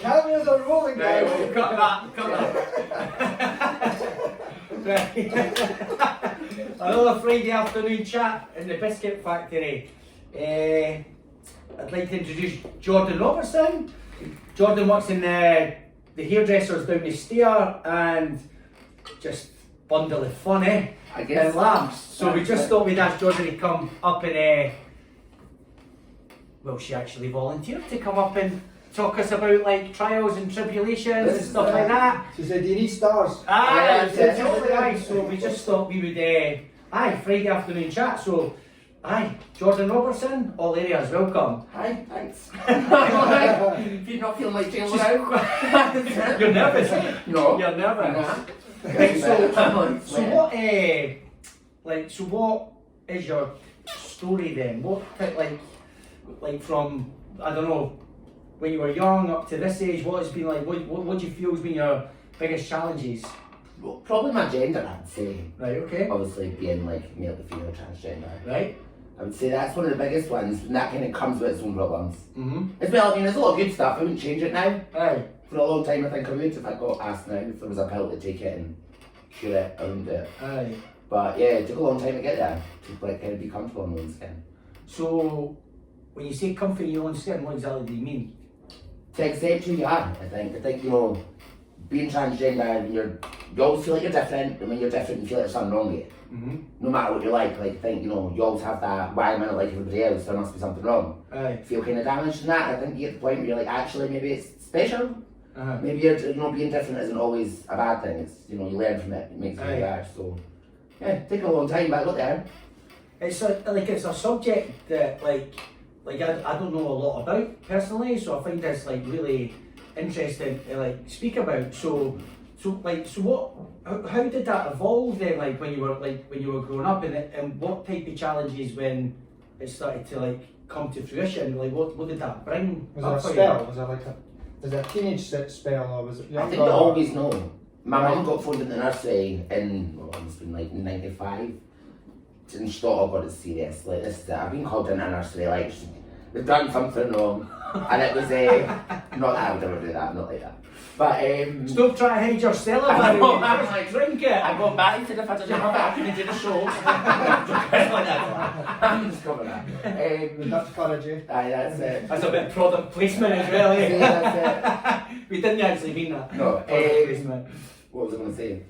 Cameras are rolling, Right, guys. we'll cut that. Right. Another Friday afternoon chat in the biscuit factory. I'd like to introduce Jordan Robertson. Jordan works in the hairdressers down the stair and just bundle of fun, I guess. And laughs. So we just thought we'd ask Jordan to come up and well, she actually volunteered to come up and talk us about like trials and tribulations and stuff like that. She said, do you need stars? Aye, Yeah, totally aye. So we just thought we would Friday afternoon chat. So Jordan Robertson, all areas welcome. Hi, thanks. If you're not feeling like jail now. You're nervous? No. You're nervous. Nah. Right, so Sweating. so what is your story then? What like from, I don't know, when you were young up to this age, what has been like, what do you feel has been your biggest challenges? Well, probably my gender, I'd say. Right, okay. Obviously being like male to female transgender. Right. I would say that's one of the biggest ones, and that kind of comes with its own problems. Mm-hmm. As well, I mean, there's a lot of good stuff. I wouldn't change it now. Aye. For a long time, I think I would if I got asked now if there was a pill to take it and cure it, I wouldn't do it. Aye. But yeah, it took a long time to get there to like kind of be comfortable in my own skin. So when you say comfort in your own skin, what exactly do you mean? To accept who you are, I think. I think, you know, being transgender, when you always feel like you're different, and when you're different, you feel like there's something wrong with you. Mm-hmm. No matter what you're like, I think, you know, you always have that, why am I not like everybody else, there must be something wrong. Aye. Feel kind of damaged in that, I think you get to the point where you're like, actually, maybe it's special. Uh-huh. Maybe you're, you know, being different isn't always a bad thing, it's, you know, you learn from it, it makes you who you are, so. Yeah, it's taken a long time, but I got there. It's a subject that I don't know a lot about personally, so I find this like really interesting to like speak about. So what? How did that evolve then? Like when you were growing up, and what type of challenges when it started to like come to fruition? Like what did that bring? Was up it a for spell? you? Was it a teenage spell or was it I younger? think you always know. My mum got phoned in the nursery in, well, it's been like 95, and she thought, oh god, it's serious, like this, I've been called in a nursery, like, they've done something wrong, and it was, not that I would ever do that, not like that, but, Stop trying to hide your cellar, I know, man. I'm like, Drink it. I got back to the fact I didn't have it, I couldn't do the shows, I'm just covering that. We'd have to courage you. Aye, that's it. That's a bit of product placement as well, eh? Yeah, We didn't actually mean that. No, Product placement. what was I going to say?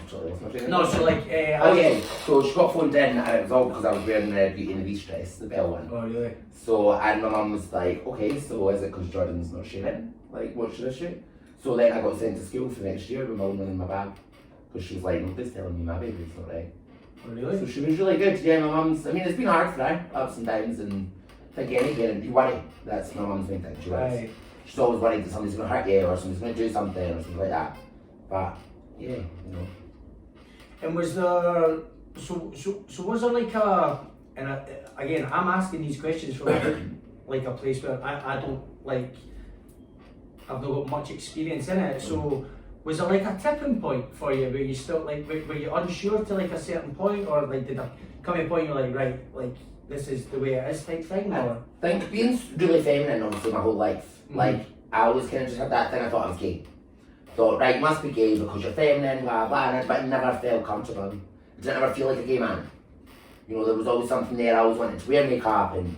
Sorry, what's my train of No, thought? so like, Oh yeah, so she got phoned in and it was all because I was wearing the Beauty and the Beast dress, the Bell one. Oh really? So, and my mum was like, okay, so is it because Jordan's not sharing? Like, what's your issue? So then I got sent to school for next year with my own one in my bag. Because she was like, nobody's telling me my baby's not right. Oh really? So she was really good. Yeah, my mum's, I mean, it's been hard for her, ups and downs, and I think any parent, you worry. That's my mum's main thing, she worries. Right. She's always worried that somebody's going to hurt you or somebody's going to do something or something like that. But, yeah, you know. And was there, so was there like a, and again, I'm asking these questions from like a place where I don't like, I've not got much experience in it, so was there like a tipping point for you where you still like, were you unsure to like a certain point, or like did there come a point you're like, right, like this is the way it is type thing, or? I think being really feminine obviously my whole life, Mm-hmm. like I always kind of just had that thing, I thought I was gay. Thought, right, you must be gay because you're feminine, blah blah, but I never felt comfortable. I didn't ever feel like a gay man. You know, there was always something there, I always wanted to wear makeup and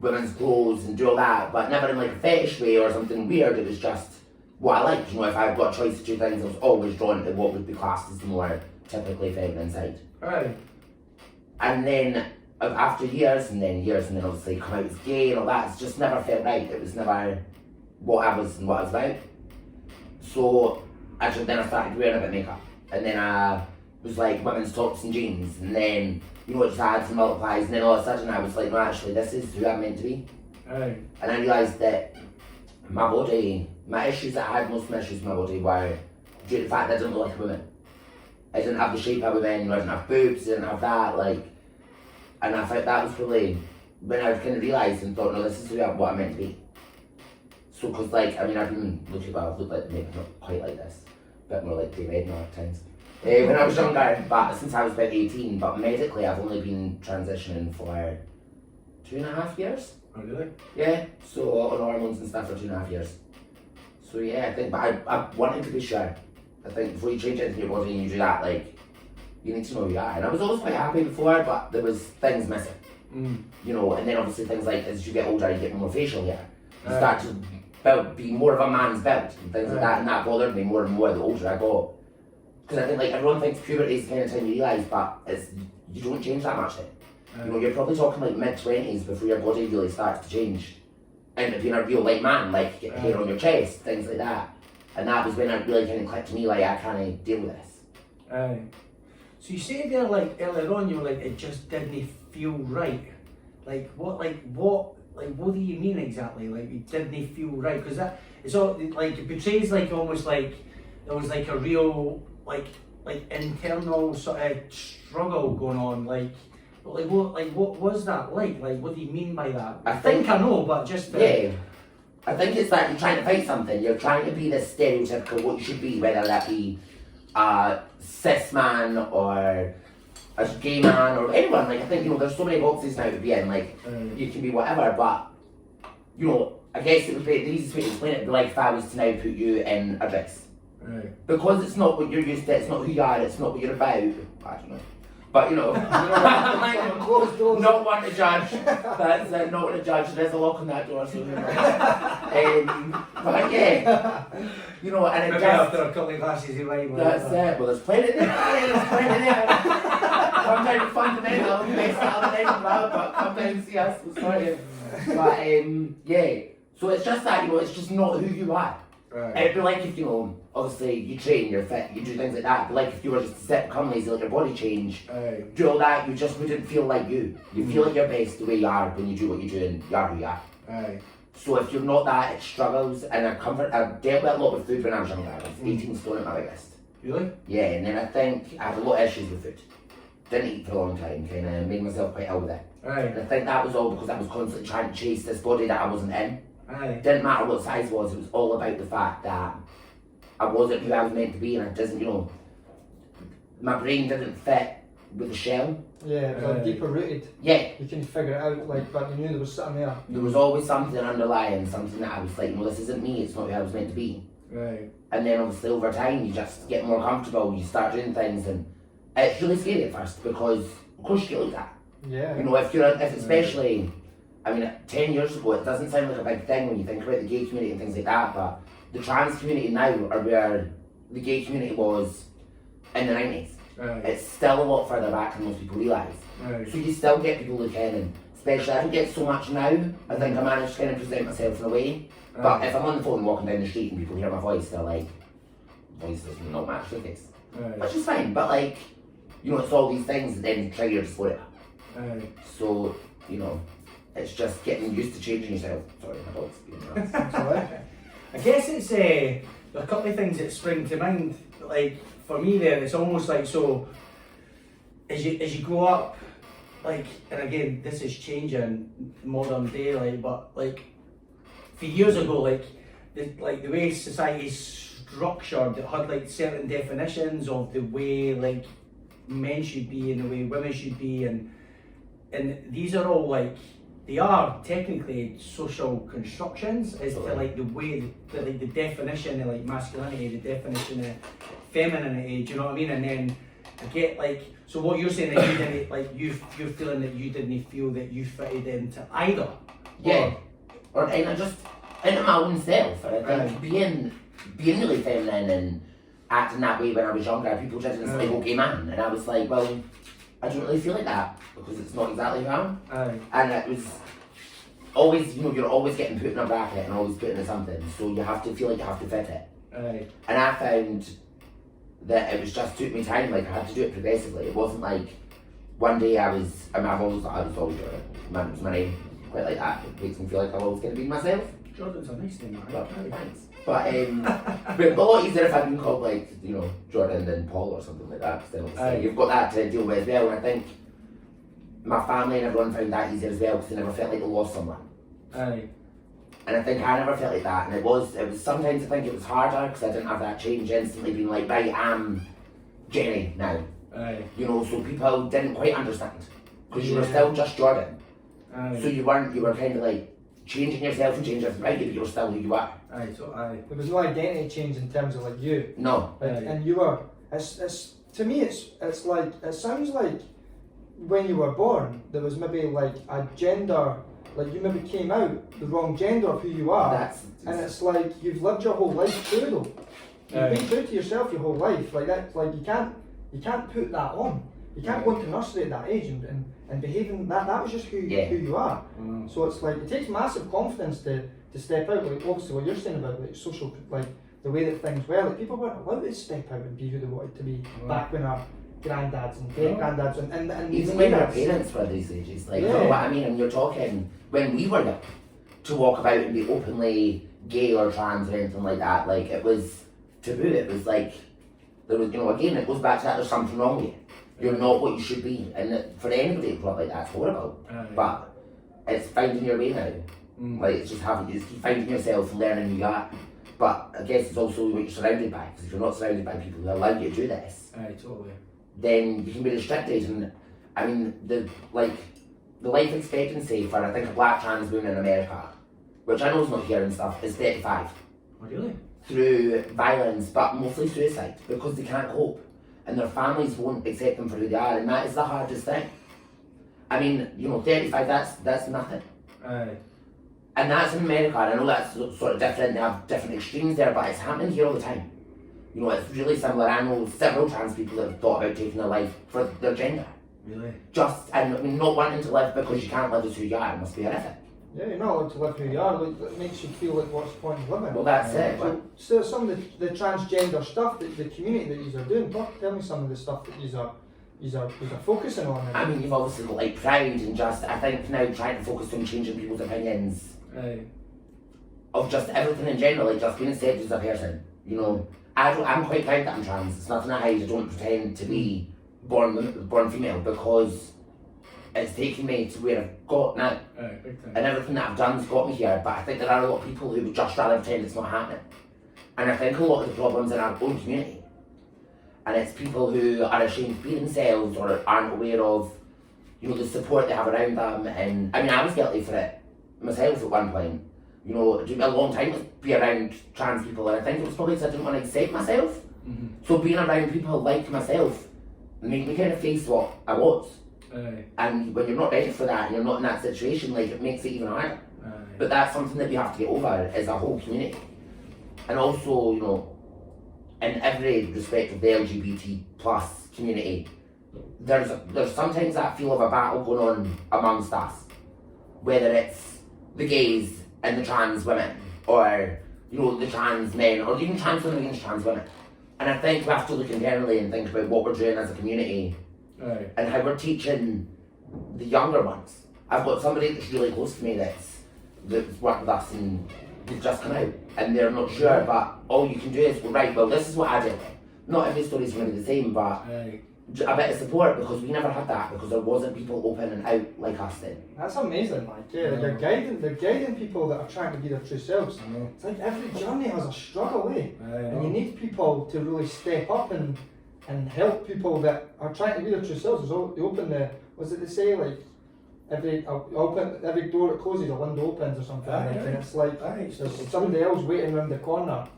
women's clothes and do all that, but never in like a fetish way or something weird, it was just what I liked. You know, if I've got a choice to do things, I was always drawn to what would be classed as the more typically feminine side. Right. And then after years and then obviously come out as gay and all that, it's just never felt right. It was never what I was and what I was about. So actually then I started wearing a bit of makeup, and then I was like women's tops and jeans, and then you know it just adds and multiplies, and then all of a sudden I was like, no, actually this is who I'm meant to be. Right. And I realised that my body, my issues that I had, most of my issues with my body were due to the fact that I didn't look like a woman. I didn't have the shape of a woman, you know, I didn't have boobs, I didn't have that, like, and I thought that was probably when I kind of realised and thought, no, this is what I'm meant to be. So, because like, I mean, I've been looking, well, I've looked like, maybe not quite like this, a bit more like David now at times. When I was younger, but since I was about 18, but medically I've only been transitioning for 2.5 years. Oh really? Yeah, so on hormones and stuff for 2.5 years. So yeah, I think, but I wanted to be sure. I think before you change anything in your body and you do that, like, you need to know who you are. And I was always quite happy before, but there was things missing. You know, and then obviously things like, as you get older, you get more facial hair. You start to be more of a man's belt and things like that, and that bothered me more and more the older I got. Because I think, like, everyone thinks puberty is the kind of time you realise, but you don't change that much then. You know, you're probably talking like mid-20s before your body really starts to change into being a real, like, man, like, you get hair on your chest, things like that. And that was when it really kind of clicked to me, like, I can't deal with this. So you say there, like, earlier on, you were like, it just didn't feel right. What do you mean exactly? Like, it didn't feel right? Because that, it's all, like, it portrays, like, almost like there was, like, a real, like internal sort of struggle going on, what was that like? Like, what do you mean by that? I think I know, but just yeah. I think it's that you're trying to fight something. You're trying to be this stereotypical what you should be, whether that be a cis man or a gay man or anyone. Like, I think, you know, there's so many boxes now to be in. Like, you can be whatever, but, you know, I guess it would be the easiest way to explain it would be like if I was to now put you in a dress. Because it's not what you're used to, it's not who you are, it's not what you're about. I don't know. But, you know, not one to judge. That's not one to judge. There's a lock on that door, so, you know. But yeah, you know, and it maybe just... after a couple of glasses of wine. That's it. Well, there's plenty there. There's plenty there. Come down to Fundamental, best out of Edinburgh, but come down and see us. We'll sort it. But, yeah. So it's just that, you know, it's just not who you are. It'd be like if, you know, obviously you train, you're fit, you do things like that. It'd be like if you were just to sit, become lazy, let your body change, do all that, you just wouldn't feel like you. You feel like you're best the way you are when you do what you do and you are who you are. So if you're not that, it struggles. And I've dealt with a lot with food when I was younger. I was 18 stone at my biggest. Really? Yeah, and then I think I had a lot of issues with food. Didn't eat for a long time, kind of made myself quite ill with it. And I think that was all because I was constantly trying to chase this body that I wasn't in. Didn't matter what size was, it was all about the fact that I wasn't who I was meant to be, and I didn't, you know, my brain didn't fit with the shell. Yeah, it was like deeper rooted. Yeah. You can figure it out, like, but you knew there was something there. There was always something underlying, something that I was like, no, this isn't me, it's not who I was meant to be. And then obviously over time, you just get more comfortable, you start doing things, and it's really scary at first because, of course, you get looked at. Yeah. You know, if especially, I mean, 10 years ago, it doesn't sound like a big thing when you think about the gay community and things like that, but the trans community now are where the gay community was in the 90s. It's still a lot further back than most people realise. So you still get people looking, and especially I don't get so much now. I think I manage to kind of present myself in a way. But if I'm on the phone walking down the street and people hear my voice, they're like, voice does not match your face. Which is fine, but like, you know, it's all these things that then trigger dysphoria. So, you know, it's just getting used to changing yourself. Sorry, my dog's being nuts. I guess it's there are a couple of things that spring to mind. Like for me, there it's almost like so. As you grow up, like, and again, this is changing modern day, like, but like, a few years ago, like the way society's structured, it had like certain definitions of the way like men should be and the way women should be, and these are all like. They are technically social constructions as to like the way that like the definition of like masculinity, the definition of femininity, do you know what I mean? And then I get like, so what you're saying that you didn't like you're feeling that you didn't feel that you fitted into either. Yeah. Or and I just into my own self. And I think being really feminine and acting that way when I was younger, people just didn't say, oh, gay man, and I was like, well, I don't really feel like that because it's not exactly who I am. And it was always, you know, you're always getting put in a bracket and always put into something, so you have to feel like you have to fit it. And I found that it was just took me time, like I had to do it progressively. It wasn't like one day I was doing it. Man, it was my name, quite like that. It makes me feel like I'm always going to be myself. Jordan's a nice name, right? But, thanks. But a lot easier if I'd been called like, you know, Jordan than Paul or something like that. Because then you've got that to deal with as well. And I think my family and everyone found that easier as well because they never felt like they lost someone. And I think I never felt like that. And it was sometimes I think it was harder because I didn't have that change instantly being like, right, I'm Jenny now. You know, so people didn't quite understand because you were still just Jordan. So you were kind of like changing yourself and changing everything around you, but you're still who you are. Aye, so aye. There was no identity change in terms of like you. No. Like, Aye. and you were, it's to me it's like, it sounds like when you were born there was maybe like a gender, like you maybe came out the wrong gender of who you are, and it's like you've lived your whole life through though. You've been true to yourself your whole life, like that. Like you can't put that on. You can't go into nursery at that age and behaving that was just who you are. So it's like it takes massive confidence to step out. Like obviously what you're saying about like social, like the way that things were, like people weren't allowed to step out and be who they wanted to be back when our granddads and great granddads and even when our parents were these ages, like you know what I mean. And you're talking when we were young, to walk about and be openly gay or trans or anything like that, like it was taboo. It was like there was, you know, again it goes back to that. There's something wrong with you. You're not what you should be, and for anybody to talk like that's horrible. But it's finding your way now. Like it's just keep finding yourself, learning who you are. But I guess it's also what you're surrounded by. Because if you're not surrounded by people who allow you to do this, totally. Then you can be restricted. And I mean the life expectancy for I think a black trans woman in America, which I know is not here and stuff, is 35. Oh really? Through violence, but mostly suicide, because they can't cope. And their families won't accept them for who they are, and that is the hardest thing. I mean, you know, 35, that's nothing. Aye. And that's in America, and I know that's sort of different, they have different extremes there, but it's happening here all the time. You know, it's really similar. I know several trans people that have thought about taking their life for their gender. Really? And I mean, not wanting to live because you can't live as who you are, it must be horrific. Yeah, you're not allowed to live who you are. Like, it makes you feel like what's the point of living? Well, that's it. So some of the transgender stuff that the community that you are doing, tell me some of the stuff that you are focusing on. I mean, you've obviously got like pride and just, I think now trying to focus on changing people's opinions of just everything in general, like just being accepted as a person. You know, I'm quite proud that I'm trans. It's nothing I hide. I don't pretend to be born female because it's taken me to where I've got now. And everything that I've done has got me here, but I think there are a lot of people who would just rather pretend it's not happening. And I think a lot of the problems in our own community, and it's people who are ashamed to be themselves or aren't aware of, you know, the support they have around them. And I mean, I was guilty for it myself at one point. You know, it took me a long time to be around trans people, and I think it was probably because I didn't want to accept myself. So being around people like myself made me kind of face what I was. And when you're not ready for that and you're not in that situation, like it makes it even harder. But that's something that we have to get over as a whole community. And also, you know, in every respect of the LGBT plus community, there's sometimes that feel of a battle going on amongst us. Whether it's the gays and the trans women, or you know, the trans men, or even trans women against trans women. And I think we have to look internally and think about what we're doing as a community. And how we're teaching the younger ones. I've got somebody that's really close to me that's worked with us and they've just come out and they're not sure, but all you can do is go, right, well this is what I did. Not every story's going to be the same, but a bit of support, because we never had that, because there wasn't people open and out like us then. That's amazing, like they're guiding people that are trying to be their true selves. It's like every journey has a struggle, and you need people to really step up and help people that are trying to be their true selves. They open what's it they say, like every door that closes, a window opens or something, and it's like there's somebody else waiting around the corner,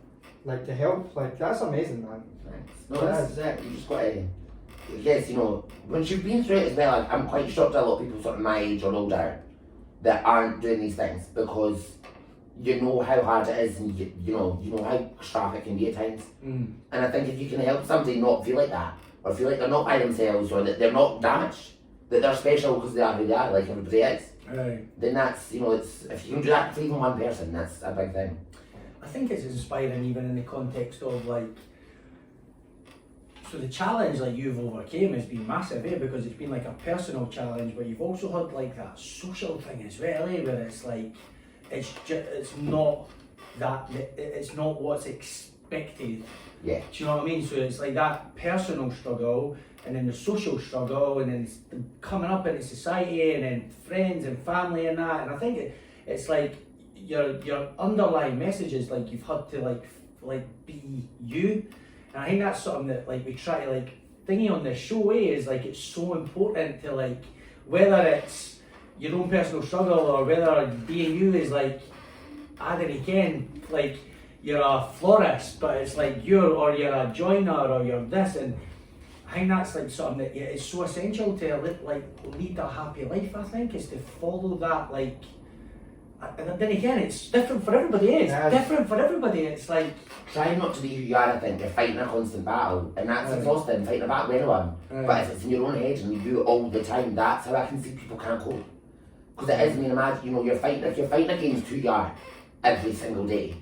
like to help. Like that's amazing, man. Thanks. No, that's it. You just got to, yes, you know, once you've been through it as well, I'm quite shocked at a lot of people sort of my age or older that aren't doing these things, because you know how hard it is, and you know how crap it can be at times. And I think if you can help somebody not feel like that, or feel like they're not by themselves, or that they're not damaged, that they're special because they are who they are, like everybody is, then that's, you know, it's, if you can do that for even one person, that's a big thing. I think it's inspiring even in the context of like, so the challenge like you've overcame has been massive, because it's been like a personal challenge, but you've also had like that social thing as well, where it's like, it's not what's expected. Yeah. Do you know what I mean? So it's like that personal struggle, and then the social struggle, and then it's the coming up into society, and then friends and family and that. And I think it's like your underlying message is like you've had to like be you. And I think that's something that like we try to like thingy on this show, is like it's so important to like, whether it's, your own personal struggle, or whether being you is like, I don't know, like you're a florist, but it's like you're a joiner, or you're this, and I think that's like something that it's so essential to lead a happy life. I think is to follow that, like, and then again, it's different for everybody. It's different for everybody. It's like try not to be who you are. I think you're fighting a constant battle, and that's exhausting. Fighting a battle with anyone, but if it's in your own head and you do it all the time, that's how I can see people can't cope. Because it is. I mean, imagine you're fighting. If you're fighting against who you are every single day,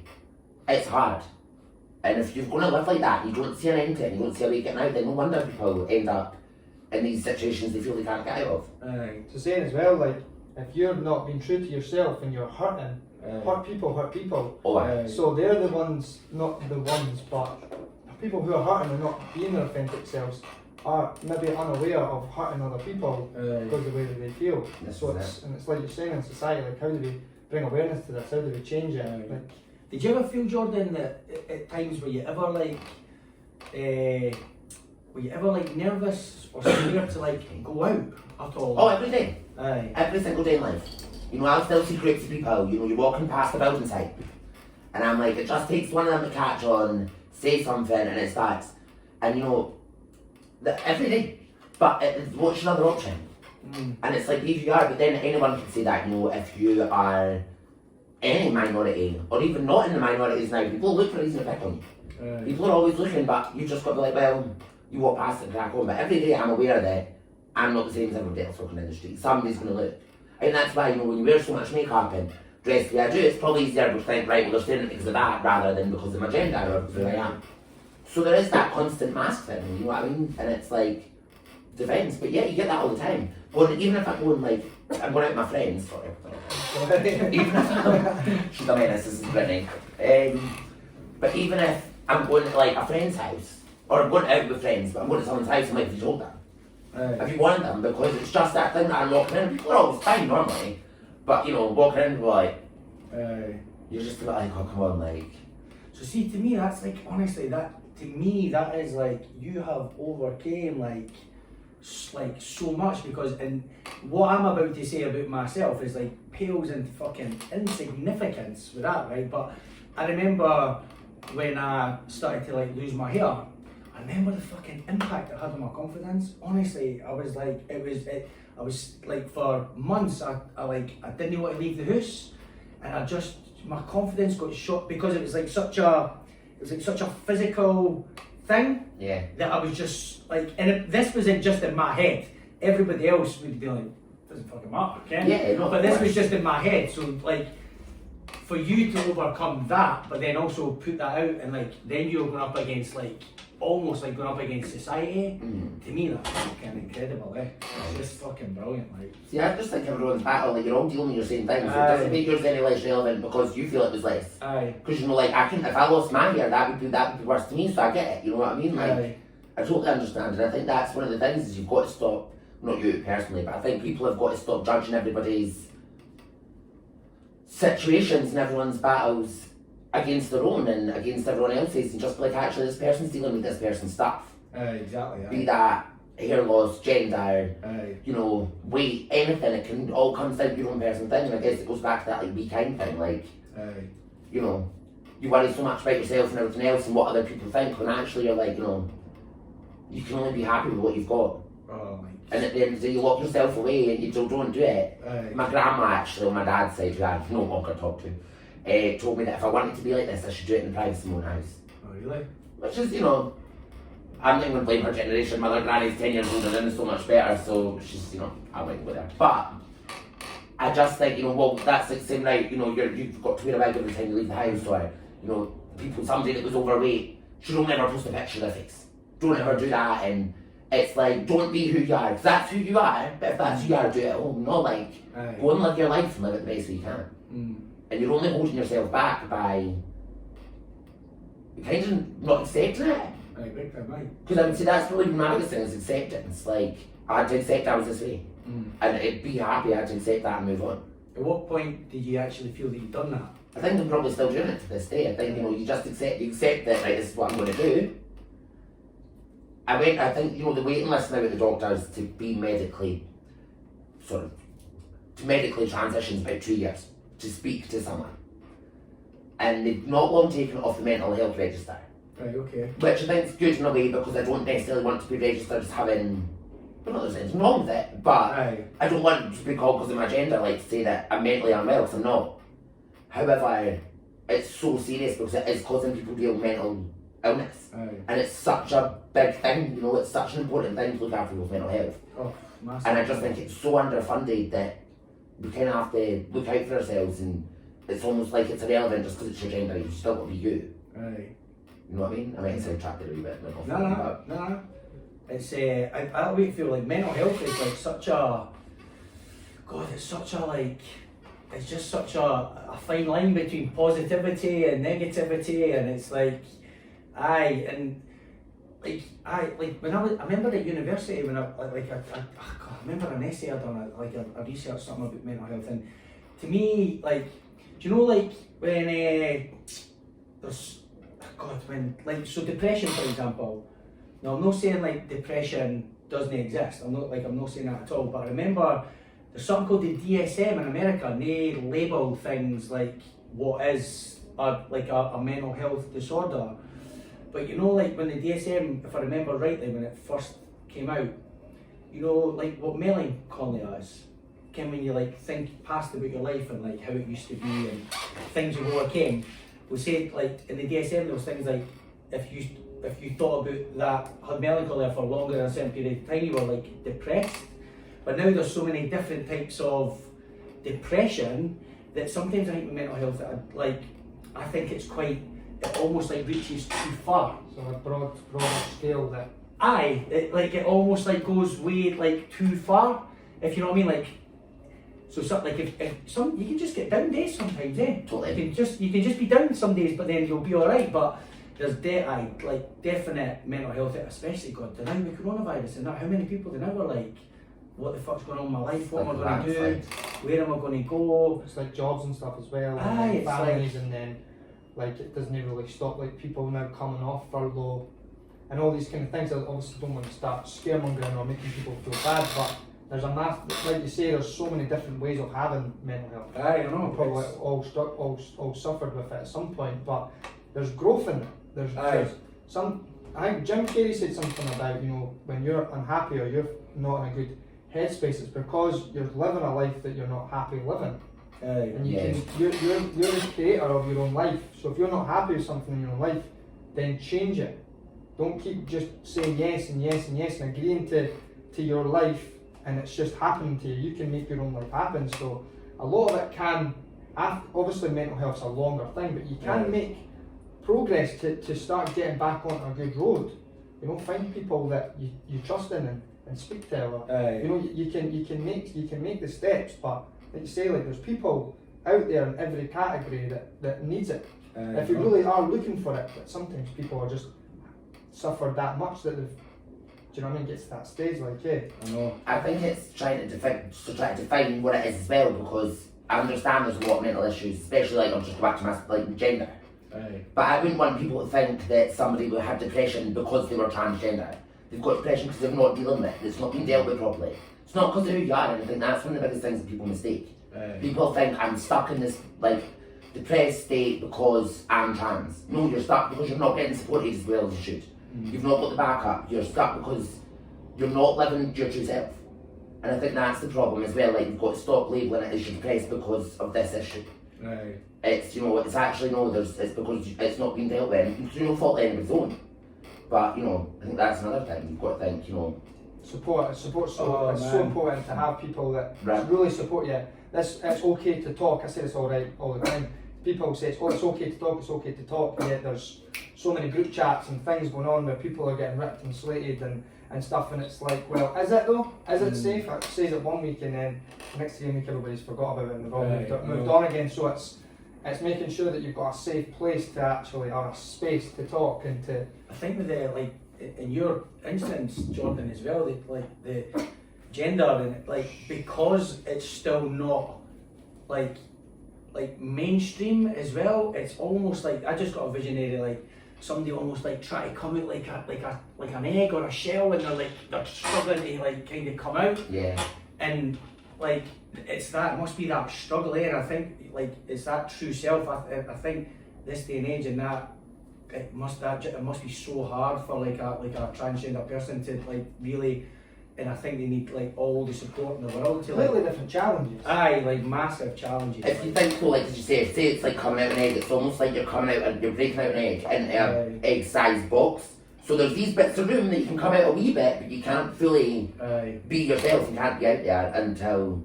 it's hard. And if you're going to live like that, you don't see an end to it, you don't see a way getting out, then no wonder people end up in these situations they feel they can't get out of. To saying as well, like, if you're not being true to yourself and you're hurting, hurt people. So they're the ones, not the ones, but people who are hurting and not being their authentic selves are maybe unaware of hurting other people because of the way that they feel. So it's like you're saying in society, like, how do we bring awareness to this? How do we change it? Like, did you ever feel, Jordan, that at times were you ever nervous or scared to like go out at all? Oh, every day. Every single day in life. You know, I'll still see groups of people, you know, you're walking past the building site, and I'm like, it just takes one of them to catch on, say something, and it starts. And you know, every day. But what's your other option? And it's like, if you are, but then anyone can say that, you know, if you are any minority, or even not in the minorities now, people look for a reason to pick on you. People are always looking, but you just got to be like, well, you walk past it and crack on. But every day I'm aware that I'm not the same as everybody else walking in the street. Somebody's going to look. And that's why, you know, when you wear so much makeup and dress the way I do, it's probably easier to think, right, well, they're saying it because of that rather than because of my gender or because of who I am. So there is that constant mask thing, you know what I mean? And it's like, defence. But yeah, you get that all the time. But even if I'm going, like, I'm going out with my friends, even if she's a menace, this is Brittany. But even if I'm going to like a friend's house, or I'm going out with friends, but I'm going to someone's house, I'm like, have you told them? Have you warned them? Because it's just that thing that I'm walking in. People are always fine normally, but you know, walking in, like, you're just like, oh, come on, like. So see, to me, that's like, honestly, that is like, you have overcame like so much, because, and what I'm about to say about myself is like pales into fucking insignificance with that, right? But I remember when I started to like lose my hair, I remember the fucking impact it had on my confidence. Honestly, I was like, I was like, for months, I didn't want to leave the house, and my confidence got shot because it was like such a physical thing. Yeah. That I was just like, and this wasn't just in my head. Everybody else would be like, doesn't fucking matter, okay? Yeah, no, but this was just in my head. So like, for you to overcome that, but then also put that out, and like, then you're going up against like, almost like going up against society. To me, that's fucking incredible, eh? It's just fucking brilliant, like. See, I just think everyone's battle, like, you're all dealing with your same thing, so it doesn't make yours any less relevant because you feel it was less. Because, you know, like, if I lost my hair, that would be worse to me, so I get it, you know what I mean? Like, I totally understand, and I think that's one of the things is you've got to stop, not you personally, but I think people have got to stop judging everybody's situations and everyone's battles against their own and against everyone else's, and just be like, actually, this person's dealing with this person's stuff. Exactly. Be that hair loss, gender, you know, weight, anything, it can all come down to your own personal thing, and I guess it goes back to that like be kind thing, like, you know, you worry so much about yourself and everything else and what other people think, when actually you're like, you know, you can only be happy with what you've got. And at the end of the day, you lock yourself away and you don't do it. My grandma actually, on my dad's side, who I no longer talk to, told me that if I wanted to be like this, I should do it in the privacy of my own house. Oh, really? Which is, you know, I'm not even blame her generation. My other granny's 10 years older and so much better, so she's, you know, I went with her. But I just think, you know, well, that's like saying, right, you know, you've got to wear a wig every time you leave the house, or, you know, somebody that was overweight should only ever post a picture of their face. Don't ever do that, and it's like, don't be who you are, because that's who you are, but if that's who you are, do it at home, not like, go and live your life and live it the best way you can. And you're only holding yourself back by kind of not accepting it. Because I would say that's probably my biggest thing is acceptance. Like, I had to accept I was this way. And it'd be happy, I had to accept that and move on. At what point did you actually feel that you'd done that? I think I'm probably still doing it to this day. I think, you know, you just accept that, right, this is what I'm going to do. I think, you know, the waiting list now at the doctors to be medically sort of to medically transition is about 2 years to speak to someone. And they've not long taken it off the mental health register. Right, okay. Which I think is good in a way because I don't necessarily want to be registered as having, well, not that there's anything wrong with it, but Aye. I don't want to be called because of my gender, like to say that I'm mentally unwell, because I'm not. However, it's so serious because it is causing people real mental illness. Aye. And it's such a big thing, you know, it's such an important thing to look after people's mental health. Oh, massive. And I just think it's so underfunded that we kind of have to look out for ourselves, and it's almost like it's irrelevant just because it's your gender, you still got to be you. Aye. You know what I mean? I might sound trapped a wee bit. No. It's I always feel like mental health is like such a, God, it's such a like, it's just such a fine line between positivity and negativity, and it's like, and like when I remember at university when I remember an essay I'd done, I researched something about mental health, and to me, like, do you know, like when there's, God, when, like, so depression, for example. Now, I'm not saying like depression doesn't exist. I'm not saying that at all. But I remember there's something called the DSM in America, and they labelled things like what is a mental health disorder. But you know, like when the DSM, if I remember rightly, when it first came out, you know, like what melancholy is. When you like think past about your life and like how it used to be and things you overcame. We say like in the DSM there was things like if you thought about that, had melancholy for longer than a certain period of time, you were like depressed. But now there's so many different types of depression that sometimes I think with mental health I think it's quite, it almost like reaches too far. So a broad scale that. Aye, it almost like goes way like too far, if you know what I mean. Like, so like if some, you can just get down days sometimes, eh? Totally. You can just be down some days, but then you'll be alright. But there's definite mental health, especially God, now with coronavirus and that, how many people they now were like, what the fuck's going on in my life? What am I going to do? Where am I going to go? It's like jobs and stuff as well. Aye, and it's families, like, and then like it doesn't even really stop. Like people now coming off furlough and all these kind of things. I obviously don't want to start scaremongering or making people feel bad, but there's a like you say, there's so many different ways of having mental health. Aye, I know. Probably all suffered with it at some point, but there's growth in it. There's some. I think Jim Carrey said something about, you know, when you're unhappy or you're not in a good headspace, it's because you're living a life that you're not happy living. And you're the creator of your own life. So if you're not happy with something in your own life, then change it. Don't keep just saying yes and yes and yes and agreeing to your life and it's just happening to you. You can make your own life happen. So a lot of it can, obviously mental health's a longer thing, but you can make progress to start getting back on a good road. You know, find people that you trust in and speak to. Or, you know, you can make the steps, but like you say, like there's people out there in every category that needs it. If you really are looking for it, but sometimes people are just suffered that much that they've, do you know what I mean, gets to that stage like, yeah. I know. I think it's trying to define what it is as well, because I understand there's a lot of mental issues, especially like, I'll just go back to my gender. But I wouldn't want people to think that somebody would have depression because they were transgender. They've got depression because they're not dealing with it. It's not being dealt with properly. It's not because of who you are, and I think that's one of the biggest things that people mistake. People think I'm stuck in this like depressed state because I'm trans. No, you're stuck because you're not getting supported as well as you should. You've not got the backup. You're stuck because you're not living your true self. And I think that's the problem as well. Like, you've got to stop labelling it as you're depressed because of this issue. It's, you know, it's actually it's because it's not being dealt with. And it's no fault of anybody's own. But, you know, I think that's another thing. You've got to think, you know, Support's so important to have people that really support you. It's okay to talk. I say this all the time. People say, it's okay to talk, yet there's so many group chats and things going on where people are getting ripped and slated and stuff, and it's like, well, is it though? Is it safe? It says it one week and then the next week everybody's forgot about it and they've all moved on again. So it's making sure that you've got a safe place to actually, or a space to talk and to. I think with the, like, in your instance, Jordan, as well, the gender and like, because it's still not like mainstream as well, it's almost like, I just got a visionary, like somebody almost like try to come out like an egg or a shell, and they're struggling to like kind of come out. Yeah. And like, it's that, it must be that struggle there, and I think, like, it's that true self. I think this day and age, and that, it must be so hard for like a transgender person to like really, and I think they need like all the support in the world to Completely like, different challenges. aye, like massive challenges. If you think so, like as you say it's like coming out an egg, it's almost like you're breaking out an egg in an egg-sized box. So there's these bits of room that you can come out a wee bit, but you can't fully be yourself. You can't get out there until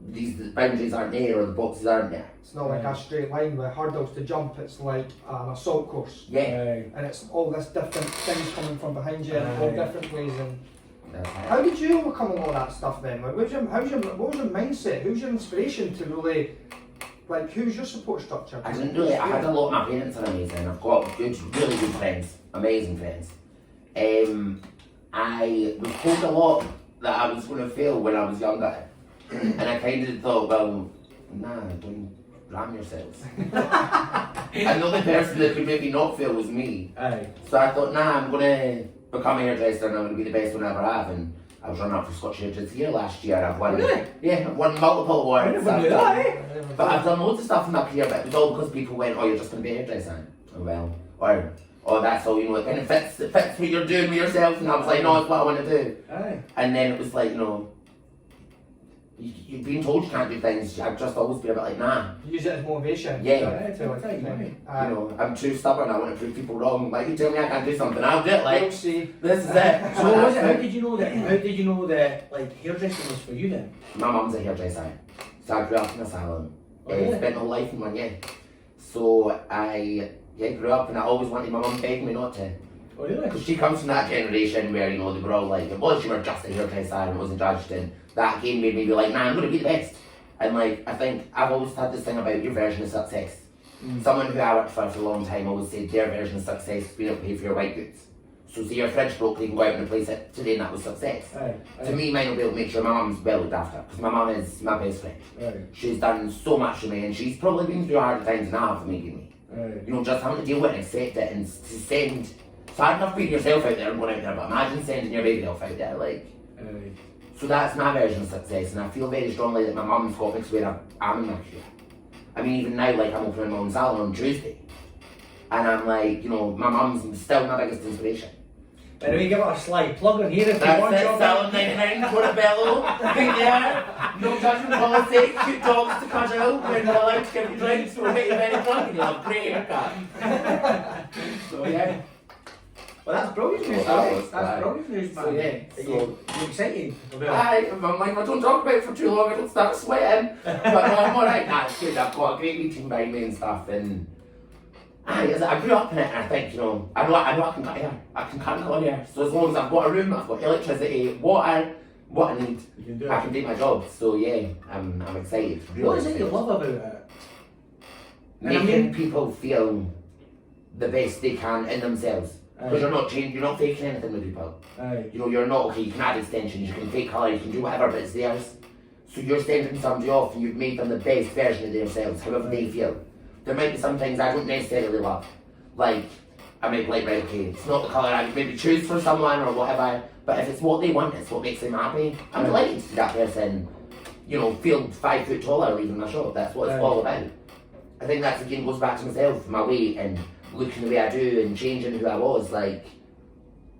these boundaries aren't there or the boxes aren't there. It's not like a straight line with hurdles to jump, it's like an assault course. Yeah. And it's all this different things coming from behind you in all different ways. And That's it. how did you overcome all that stuff then? Like, what was your mindset? Who's your inspiration to really, like, who's your support structure? I didn't really, I had a lot, my parents are amazing. I've got really good friends, amazing friends. I was told a lot that I was going to fail when I was younger. And I kind of thought, well, nah, don't ram yourselves. And the only person that could maybe not fail was me. Aye. So I thought, nah, I'm going to become a hairdresser and I'm going to be the best one I ever have. And I was running up for Scottish Hairdressers here last year. I've won, yeah, I've won multiple awards. I never knew that, eh? But I've done loads of stuff in my career, but it was all because people went, oh, you're just going to be a hairdresser. Oh, well, or, oh, that's all, you know, it kind of fits what you're doing with yourself. And I was like, no, it's what I want to do. Aye. And then it was like, you know, you've been told you can't do things. I've just always been a bit like, nah. Use it as motivation. Yeah. Aye. You know, I'm too stubborn. I want to prove people wrong. Like, you tell me I can't do something, I'll do it. Like, You'll see. this is it. So what was it? How did you know that? How did you know that like hairdressing was for you then? My mum's a hairdresser, so I grew up in a salon. Oh, really? Spent my whole life in one, yeah. So I grew up and I always wanted, my mum begged me not to. Oh really? Because she comes from that generation where, you know, they were all like, well, you were just a hairdresser and it wasn't judged, and that again made me be like, nah, I'm going to be the best. And like, I think I've always had this thing about your version of success. Someone who I worked for a long time always said their version of success is being able to pay for your white goods. So say your fridge broke, they can go out and replace it today, and that was success. To me, mine will be able to make sure my mum's well looked after, because my mum is my best friend. She's done so much for me, and she's probably been through harder times than I have for making me. You know, just having to deal with it and accept it, and to send, it's hard enough being yourself out there and going out there, but imagine sending your baby elf out there, like. So that's my version of success, and I feel very strongly that my mum's got me to where I'm in my career. I mean, even now, like, I'm opening my own salon on Tuesday, and I'm like, you know, my mum's still my biggest inspiration. By the way, give it a sly plug on here if you That's want it, to. Salon 99, Portobello, yeah, no judgment policy, cute dogs to cuddle, we're not allowed to give you drinks, we'll make you very drunk, and you'll have a great haircut. So yeah. Well, that's brilliant news, that's brilliant news, man. So yeah, You're excited about I'm like, if I don't talk about it for too long, I don't start sweating. But no, I'm alright, that's good. I've got a great meeting behind me and stuff, and I grew up in it, and I think, you know, I know I can cut hair. I can cut colour hair. So as long as I've got a room, I've got electricity, water, what I need, I can do my job. So yeah, I'm excited. Really what is it excited. you love about it? Making people feel the best they can in themselves. Because you're not faking anything with people. You know, you're not, okay, you can add extensions, you can fake colour, you can do whatever, but it's theirs. So you're sending somebody off and you've made them the best version of themselves, however they feel. There might be some things I don't necessarily love. Like, I might be like, right, okay, it's not the colour I would maybe choose for someone or whatever, but if it's what they want, it's what makes them happy, I'm delighted to see that person, you know, feel 5 foot taller leaving my shop. That's what it's all about. I think that again goes back to myself, my weight, and looking the way I do and changing who I was. Like,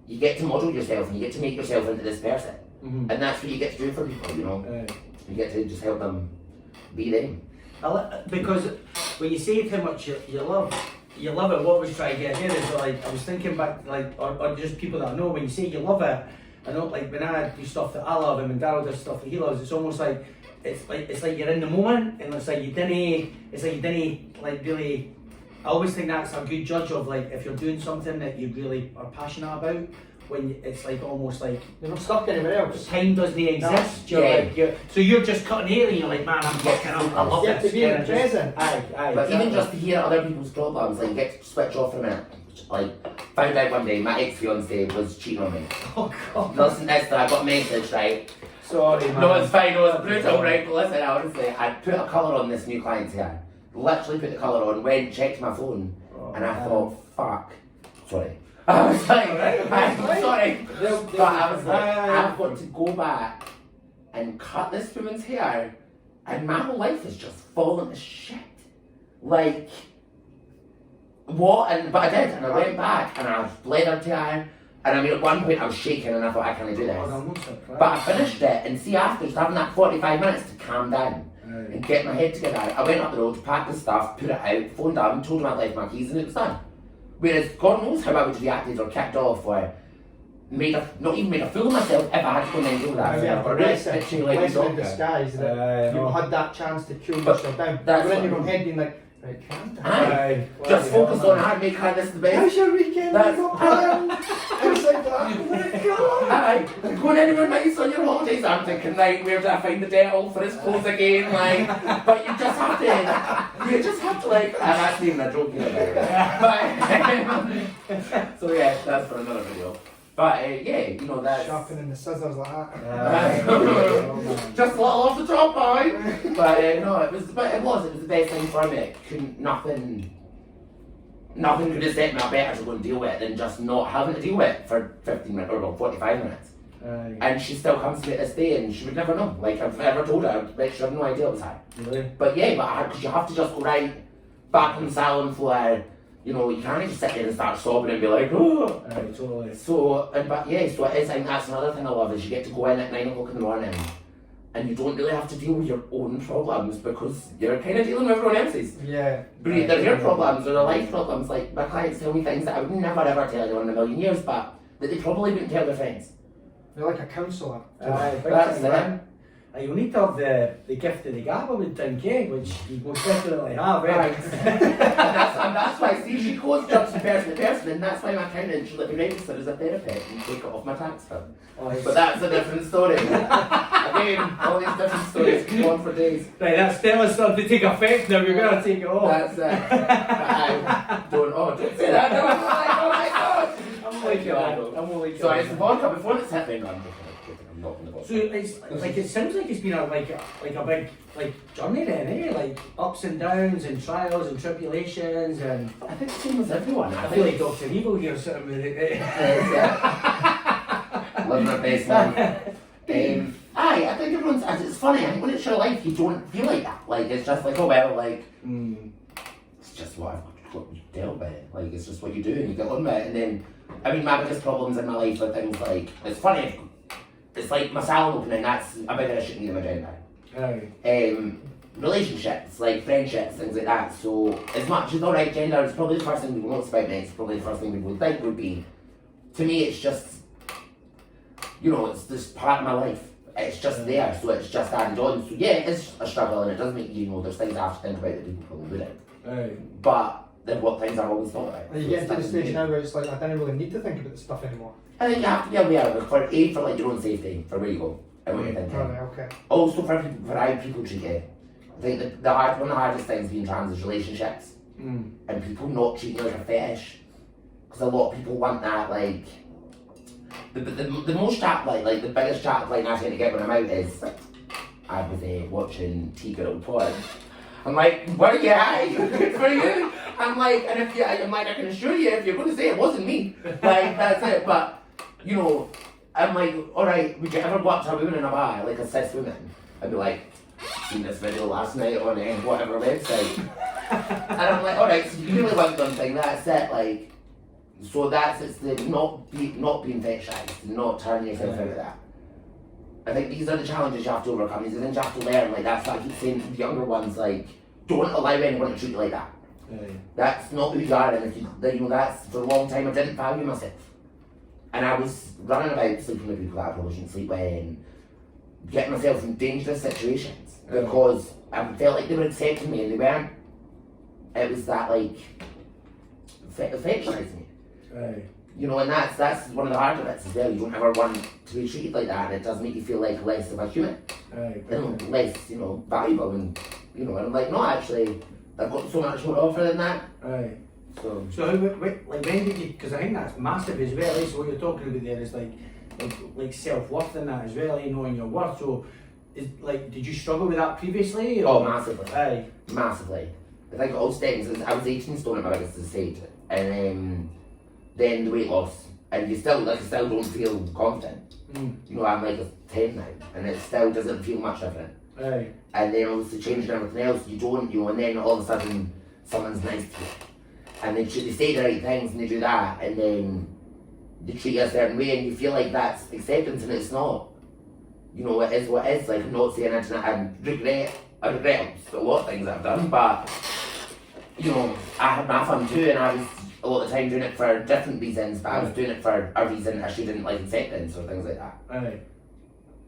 you get to model yourself and you get to make yourself into this person. And that's what you get to do for people, you know. You get to just help them be them. Because when you say how much you love it, what was trying to get here is like, I was thinking back, like, or just people that I know, when you say you love it, I know, like, when I do stuff that I love and when Daryl does stuff that he loves, it's almost like, it's like you're in the moment, and it's like you didn't like really. I always think that's a good judge of, like, if you're doing something that you really are passionate about, when it's like almost like you're not stuck anywhere else. Time doesn't exist. So you're just cutting hair and you're like, man, I'm fucking up. I love You have to be in the present. Aye. But even just to hear other people's problems, like, get to switch off for a minute. Like, found out one day my ex-fiance was cheating on me. Oh God. Listen, Esther, I got a message, right? Sorry, man. No, it's fine, no, it's brutal, right? But listen, honestly, I put a colour on this new client's hair. Literally put the colour on, went, checked my phone, and I thought, fuck. Sorry. I was like, I'm sorry. But I was like, I've got to go back and cut this woman's hair, and my whole life is just falling to shit. Like, what? But I did, and I went back, and I leathered to her, and I mean, at one point I was shaking, and I thought, I can't do this. But I finished it, and see, after just having that 45 minutes to calm down and get my head together, I went up the road, packed the stuff, put it out, phoned them, told them I'd left my keys, and it was done. Whereas God knows how I would have reacted or kicked off or not even made a fool of myself if I had to go and do that. Yeah, Or but really pitching like a blessing in doctor. disguise that you had that chance to cool But yourself down. that's But then what- your own head being like, right, calm down. Aye. Just focus on how to make her this the best. How's your weekend? That's- You got planned? It's like that. Oh my God. Aye, going anywhere nice on your holidays. I'm thinking, right, where do I find the dental for his clothes again? Like, but you just have to like, and that's even a joke here, but, so yeah, that's for another video. But yeah, you know, that's Sharpening the scissors like that. just a little off the top, boy. But no, it was the best thing for me. Nothing could have set me up better to go and deal with it than just not having to deal with it for 15 minutes or 45 minutes. And she still comes to me this day, and she would never know. Like, I've never told her, I bet she had no idea it was her. Really? But yeah, because you have to just go right back on the salon floor. You know, you can't just sit there and start sobbing and be like, oh. Totally. So it is. I think that's another thing I love is you get to go in at 9 o'clock in the morning, and you don't really have to deal with your own problems because you're kind of dealing with everyone else's. Yeah. Be it their hair problems or their life problems. Like, my clients tell me things that I would never ever tell anyone in a million years, but that they probably wouldn't tell their friends. You're like a counsellor. That's it. You need to have the gift of the gab, I would think, which you most definitely have, Right. and that's why, see, she goes jumps from person to person, and that's why my accountant should let me register as a therapist and take it off my tax bill. But that's a different story. Again, all these different stories can go on for days. Right, that's still starting to take effect now, you're going to take it off. That's it. Don't say that. No, oh my God. I'm like you. So it's the vodka before it's hit me. No, I'm not going to go. So it's like it sounds like it's been a big journey then, Like ups and downs and trials and tribulations and I think the same as everyone. I feel like Dr. Evil here sitting with it. Living our best life. I think everyone's. It's funny. I think when it's your life, you don't feel like that. Like it's just like, oh well, like it's just what you deal with. Like it's just what you do, and you get on with it. And then, I mean, my biggest problems in my life are things like it's funny. It's like my salon opening. That's a big issue in my gender. Relationships, like friendships, things like that. So as much as alright, gender is probably the first thing people notice about me. It's probably the first thing people would think would be. To me, it's just. You know, it's this part of my life. It's just there, so it's just added on. So yeah, it is a struggle, and it does make you know there's things I have to think about that people probably wouldn't. But then what things I've always thought about. Are you getting to the stage now where it's like, I don't really need to think about this stuff anymore? I think you have to be aware of it for like your own safety, for where you go and what you're thinking. Right, okay. Also for how people treat you. I think one of the hardest things being trans is relationships, and people not treating you like a fetish, because a lot of people want that like. The most chat like the biggest chat line I tend to get when I'm out is I was watching T-girl porn. I'm like, what are you high? Good for you. I'm like, and if I'm like, I can assure you, if you're going to say it wasn't me, like that's it. But you know, I'm like, all right, would you ever watch a woman in a bar, like a cis woman? I'd be like, seen this video last night on whatever website, and I'm like, all right, so you really want something? That's it, like. So it's the not being fetishized, not turning yourself out of that. I think these are the challenges you have to overcome. These are things you have to learn. Like that's what I keep saying to the younger ones. Like, don't allow anyone to treat you like that. That's not who you are. And if you that's for a long time I didn't value myself, and I was running about sleeping with people that I probably shouldn't sleep with, and getting myself in dangerous situations because I felt like they were accepting me and they weren't. It was that like fetishizing me. You know, and that's one of the harder bits as well. You don't ever want to be treated like that, and it does make you feel like less of a human, and less, valuable, and and I'm like, no, actually, I've got so much more to offer than that. So how, when did you? Because I think that's massive as well. So what you're talking about there is like self-worth in that as well. Knowing your worth. So, did you struggle with that previously? Oh, massively. Massively. I think all stems. I was 18 stone at my biggest estate, and then the weight loss and you still don't feel confident. You know, I'm like a 10 now, and it still doesn't feel much different. Aye. And then obviously changing everything else, you don't, you know, and then all of a sudden someone's nice to you. And they say the right things and they do that, and then they treat you a certain way and you feel like that's acceptance, and it's not. You know, it is what it is. Like, I'm not saying I regret a lot of things that I've done, but, you know, I had my fun too, and I was a lot of the time doing it for different reasons, but I was doing it for a reason I shouldn't, like acceptance or things like that. Aye.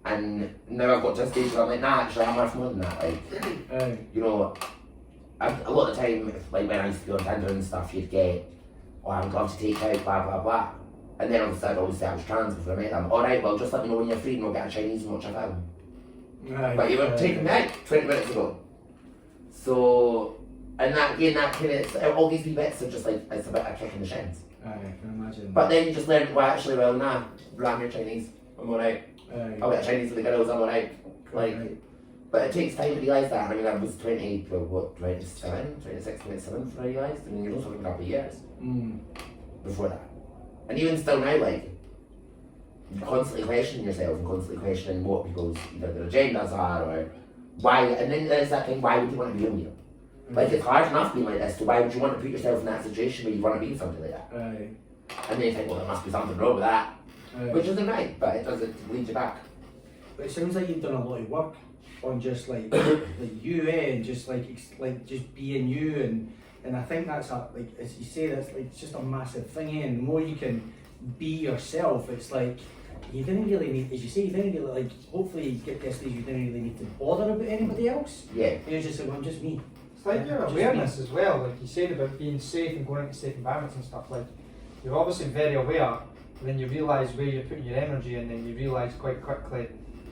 And now I've got to a stage where I'm like, nah, actually I'm worth more than that. Like, Aye. you know, a lot of the time, like when I used to be on Tinder and stuff, you'd get, oh, I'm glad to take out, blah, blah, blah. And then obviously I'd always say I was trans before I met them. Alright, well, just let me know when you're free and we'll get a Chinese and watch a film. Aye. But you were taking me out 20 minutes ago. So, and that, again, that kind of, all these wee bits are just like, it's a bit of a kick in the shins. Aye, I can imagine. But then you just learn, well, actually, well, nah, I'm your Chinese, I'm alright. Aye. I'll get a Chinese with the girls, I'm alright. Like, Aye. but it takes time to realise that. I mean, I was 27, 26, 27 before I realised. I mean, you're also talking a couple of years before that. And even still now, like, you constantly questioning yourself and constantly questioning what people's either their agendas are or why. And then there's that thing, why would you want to be a leader? Like, it's hard enough being like this, so why would you want to put yourself in that situation where you want to be something like that? Aye. And then you think, well, there must be something wrong with that. Aye. Which isn't right, but it doesn't lead you back. But it sounds like you've done a lot of work on just like you, and just like just being you, and I think that's like, as you say, that's like it's just a massive thing. And the more you can be yourself, it's like you didn't really need, as you say, you didn't really like. Hopefully, you get to a stage you didn't really need to bother about anybody else. Yeah. You're just like, well, I'm just me. It's like your Just awareness me. as well, like you said about being safe and going into safe environments and stuff. Like, you're obviously very aware, but then you realise where you're putting your energy, and then you realise quite quickly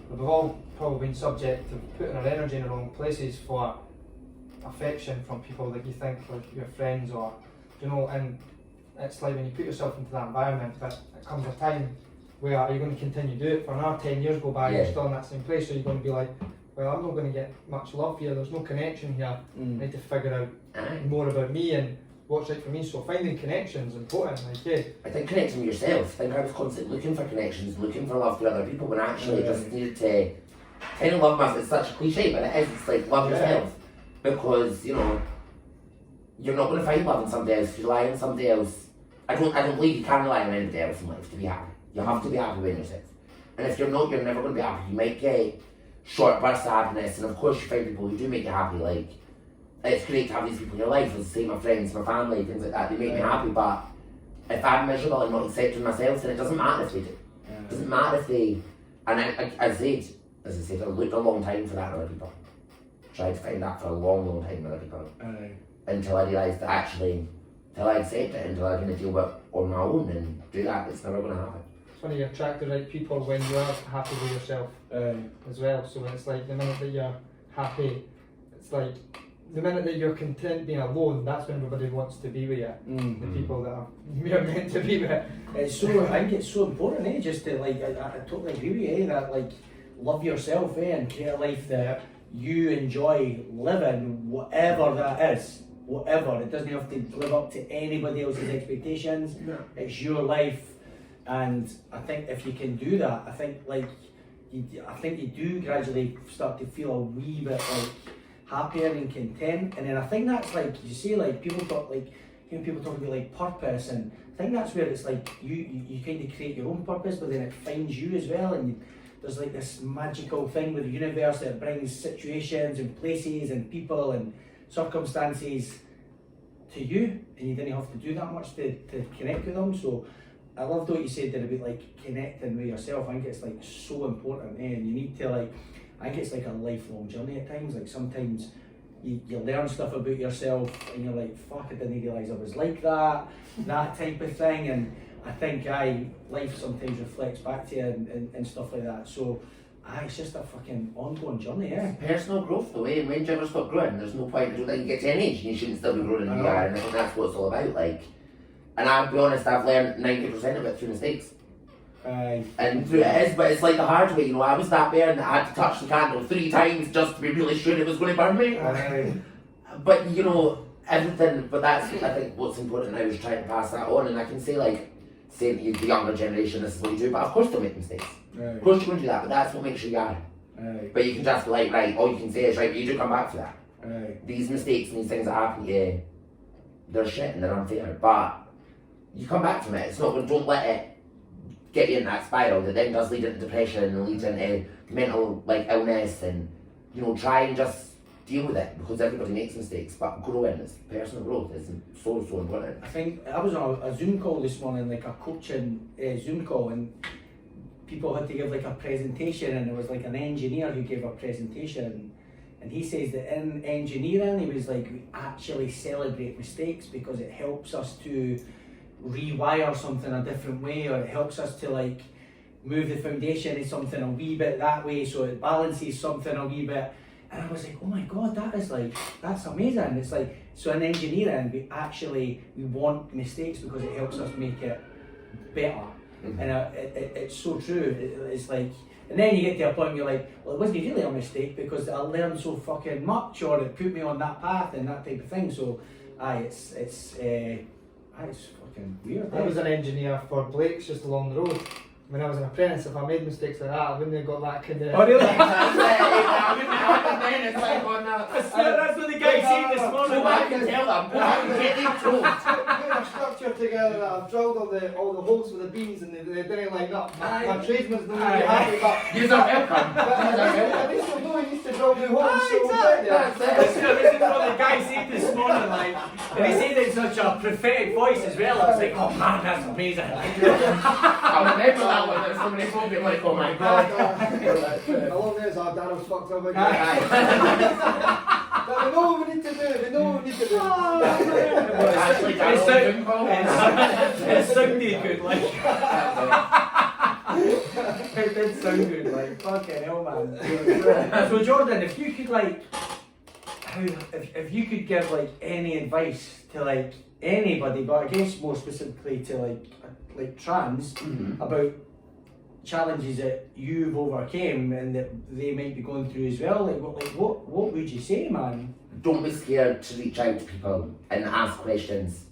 that we've all probably been subject to putting our energy in the wrong places for affection from people that you think like your friends, or, you know, and it's like when you put yourself into that environment, but it comes a time where are you going to continue to do it for another 10 years go by, Yeah. you're still in that same place, so you're going to be like, well, I'm not going to get much love here, there's no connection here, I need to figure out Aye. more about me and what's right for me. So finding connections is important, like, yeah. I think connecting with yourself. I think I was constantly looking for connections, looking for love with other people, when I actually just needed to kind of love myself. It's such a cliche, but it is. It's like love yourself, because you know you're not going to find love in somebody else. If you rely on somebody else, I don't believe you can rely on anybody else in life to be happy. You have to be happy with yourself, and if you're not, you're never going to be happy. You might get short bursts of happiness, and of course you find people who do make you happy. Like, it's great to have these people in your life, as say my friends, my family, things like that. They make me happy, but if I'm miserable and not accepting myself, then it doesn't matter if they do. It doesn't matter if they. And as I said, I looked a long time for that in other people. Tried to find that for a long, long time in other people. Until I realised that actually, until I accept it, until I kind of deal with it on my own and do that, it's never going to happen. It's funny, you attract the right people when you are happy with yourself as well. So when it's like the minute that you're happy, it's like the minute that you're content being alone, that's when everybody wants to be with you. The people that you're meant to be with. It's so, I think it's so important, just to like, I totally agree with you, that like, love yourself, and create a life that you enjoy living, whatever that is. Whatever, it doesn't have to live up to anybody else's expectations. No. It's your life, and I think if you can do that, I think like, I think you do gradually start to feel a wee bit like happier and content. And then I think that's like, you say, like people talk like, you know, people talk about like purpose, and I think that's where it's like you kind of create your own purpose, but then it finds you as well, and there's like this magical thing with the universe that brings situations and places and people and circumstances to you, and you didn't have to do that much to connect with them. So I loved what you said there about like connecting with yourself. I think it's like so important, and you need to like, I think it's like a lifelong journey at times. Like sometimes you learn stuff about yourself and you're like, fuck, I didn't realise I was like that, that type of thing. And I think life sometimes reflects back to you and stuff like that. So it's just a fucking ongoing journey, yeah. Personal growth, the way, and when do you ever stop growing? There's no point. I don't think you get to any age and you shouldn't still be growing in you are, and I think that's what it's all about. Like, and I'll be honest, I've learned 90% of it through mistakes. And through it is, but it's like the hard way, you know. I was that burn that I had to touch the candle 3 times just to be really sure it was going to burn me. But you know, everything, but that's, I think what's important now is trying to pass that on. And I can say, like, saying to the younger generation, this is what you do, but of course they'll make mistakes. Of course you're going to do that, but that's what makes you Yara. But you can just be like, right, all you can say is, right, but you do come back to that. These mistakes and these things that happen to you, they're shit and they're unfair, but you come back from it. It's not, don't let it get you in that spiral that then does lead into depression and leads into mental illness, and try and just deal with it, because everybody makes mistakes, but growing, is personal growth is so important. I think I was on a Zoom call this morning, like a coaching Zoom call, and people had to give like a presentation, and there was like an engineer who gave a presentation, and he says that in engineering, he was like, we actually celebrate mistakes because it helps us to rewire something a different way, or it helps us to like move the foundation of something a wee bit that way, so it balances something a wee bit. And I was like, oh my god, that's amazing. It's like, so in engineering, we want mistakes because it helps us make it better. And it's so true. It's like, and then you get to a point where you're like, well, it wasn't really a mistake because I learned so fucking much, or it put me on that path and that type of thing. So, it's fucking weird. I was an engineer for Blake's just along the road. When I was an apprentice, if I made mistakes like that, I wouldn't have got that kind of... Oh really? That's what the guy said this morning. I can tell them, I can get them told. Put a structure together that I've drilled all the holes with the beams and they didn't line up. My tradesman's not really happy, but... You're welcome. At least you'll know he needs to drill new holes, so we'll get there. This is what the guy said this morning, like, and he said it in such a prophetic voice as well. I was like, oh man, that's amazing. I remember that one, there's so many people being like, oh my god. I love this, our dad was fucked up again. But we know what we need to do, It sounded good, like. It did sound good, like, fucking hell, man. So Jordan, if you could like, if you could give like any advice to like anybody, but I guess more specifically to like trans, about challenges that you've overcame and that they might be going through as well, what would you say, man? Don't be scared to reach out to people and ask questions.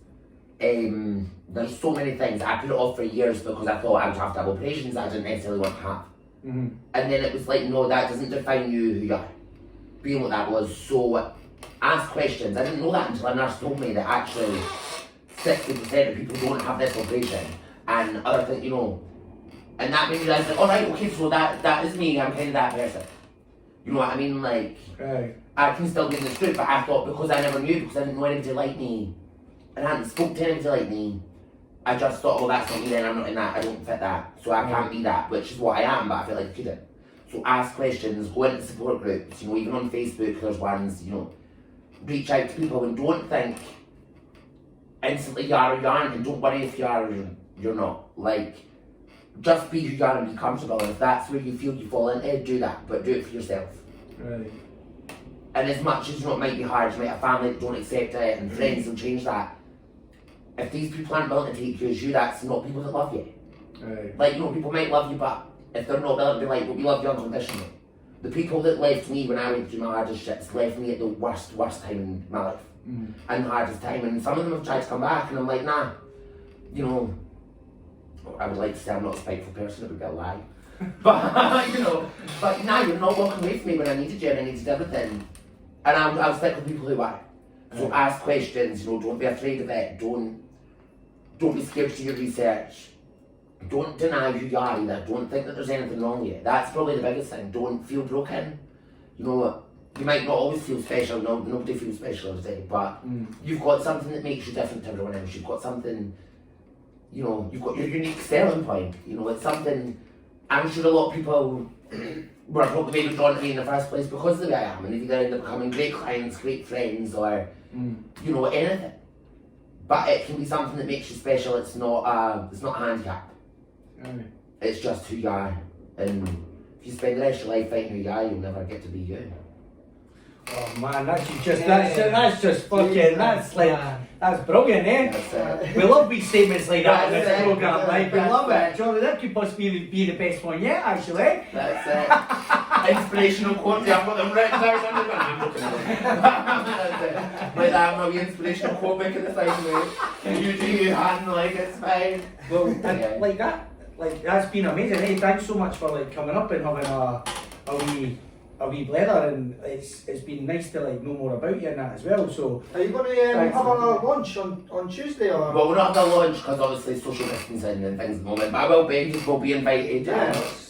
There's so many things. I put it off for years because I thought I would have to have operations that I didn't necessarily want to have. And then it was like, no, that doesn't define you who you are. Being what that was, so ask questions. I didn't know that until a nurse told me that actually 60% of people don't have this operation, and other things, and that made me realize that, alright, okay, so that is me, I'm kind of that person. You know what I mean? Like, right. I can still get this truth, but I thought because I never knew, because I didn't know anybody like me, and I hadn't spoken to anybody like me, I just thought, well, that's not me then, I'm not in that, I don't fit that, so I can't be that, which is what I am, but I feel like I couldn't. So ask questions, go into support groups, even on Facebook there's ones, reach out to people, and don't think instantly you are or you aren't, and don't worry if you are or you're not. Like, just be who you are and be comfortable, and if that's where you feel you fall into, do that, but do it for yourself. Right. And as much as it might be hard, you might have family that don't accept it, and friends will change that. If these people aren't willing to take you as you, that's not people that love you. Right. Like, people might love you, but if they're not willing to be like, well, we love you unconditionally. The people that left me when I went through my hardest shits left me at the worst time in my life. And the hardest time, and some of them have tried to come back, and I'm like, nah. I would like to say I'm not a spiteful person, it would be a lie. But, but nah, you're not walking away from me when I needed you and I needed everything. And I'll stick with people who are. So ask questions, don't be afraid of it, don't be scared to do your research. Don't deny who you are either, don't think that there's anything wrong with you. That's probably the biggest thing, don't feel broken. You might not always feel special, nobody feels special every day, but you've got something that makes you different to everyone else. You've got something, you've got your unique selling point. It's something, I'm sure a lot of people were probably maybe drawn to me in the first place because of the way I am, and they've either ended up becoming great clients, great friends, or, anything. But it can be something that makes you special, it's not a handicap. It's just who you are, and if you spend the rest of your life fighting who you are, you'll never get to be you. Oh man, that's just fucking, that's brilliant, eh? We love these statements like that in this programme, we love it. Jordan, that could possibly be the best one yet, actually. That's it. Inspirational quote, I've got them written down under my I'm looking at them. Like that, my wee inspirational quote making the thing, mate. You do you, Han, like, it's fine. Well, and like that, like that's been amazing. Hey, thanks so much for like coming up and having a wee blether, and it's been nice to like know more about you and that as well. So Are you going to have a lunch on Tuesday or? Well, we're not having a lunch because obviously social distancing and things at the moment, but I will be invited.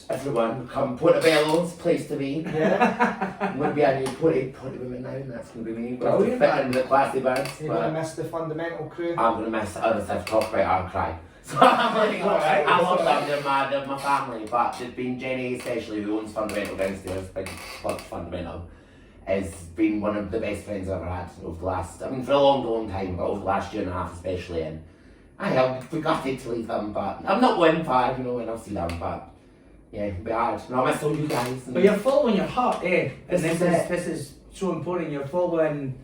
Everyone, come Portobello's place to be. Yeah. I'm going to be a new Porty women now, and that's going to be me. We're going to Brilliant, fit in the classy bands. You're going to miss the fundamental crew. I'm going to miss other stuff, talk about I'll cry. So I'm like, Alright, I love them, they're my family, but there's been Jenny especially, who owns Fundamental downstairs, big plug Fundamental, has been one of the best friends I've ever had over the last, I mean for a long time, but over the last year and a half especially, and I have gutted to leave them, but I'm not going far, you know, and I'll see them, but yeah, it'll be hard, and I miss all you guys. but you're following your heart, eh? And This this is so important. You're following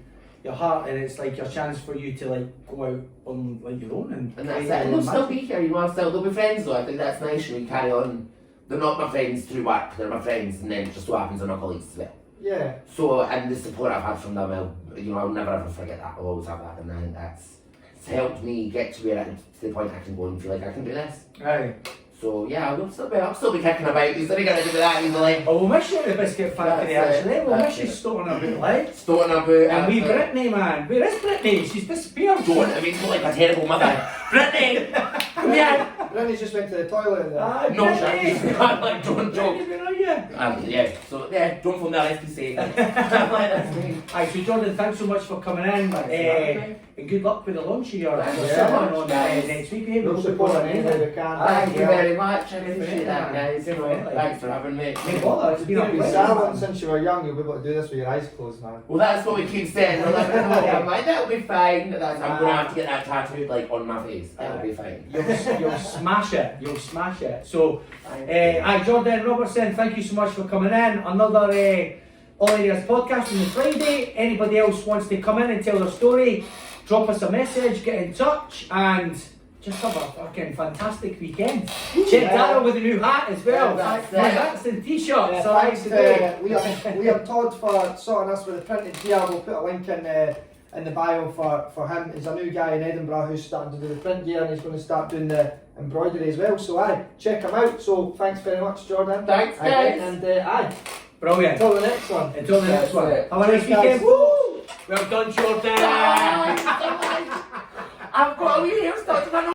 your heart, and it's like your chance for you to like go out on like your own and that's it, and they'll still be here, you know, they'll be friends though, I think that's nice, you know, you carry on. They're not my friends through work, they're my friends, and then it just so happens they're my colleagues as well. Yeah. So, and the support I've had from them, I'll never ever forget that, I'll always have that, and I think it's helped me get to to the point I can go and feel like I can do this. Aye. So yeah, I'll still be kicking about, he's never going to do that easily. Oh, we'll miss you at the Biscuit Factory That's it, actually. We'll that's miss you it. stoking about like. Stoting about, And wee Brittany, man. Where is Brittany? She's disappeared. don't, I mean, like a terrible mother. Brittany! Come here! Brittany's just went to the toilet and Ah, No, Brittany. she's not, like, don't joke. Brittany, where are you? Yeah, so yeah, don't phone that, let's be safe. That's me. Aye, so Jordan, thanks so much for coming in. And good luck with the launch of your Yeah, salon on guys. next week. Eh? we'll support any way we can. Thank you very much, I appreciate that, guys. You know, thanks for having me. No bother, it's been a You've been pleasure. salon since you were young, you'll be able to do this with your eyes closed, man. Well, that's what we keep saying. We're like, I'm like, that'll be fine. I'm gonna have to get that tattooed like on my face. That'll be fine. You'll smash it. You'll smash it. So, aye, Jordan Robertson, thank you so much for coming in. Another All Areas podcast on the Friday. Anybody else wants to come in and tell their story, drop us a message, get in touch, and just have a fucking fantastic weekend. Check Daryl with a new hat as well. Yeah, that's My it. hats and t-shirts. Yeah, So thanks today. to Liam Todd for sorting us with the printed gear. We'll put a link in the bio for him. He's a new guy in Edinburgh who's starting to do the print gear, and he's going to start doing the embroidery as well. So aye, check him out. So thanks very much, Jordan. Thanks, guys. And aye, Brilliant. until the next one. Until the next one. it. Have a nice Cheers, guys. weekend. Woo! Well done, Jordan. I've got a wee hairstyle to my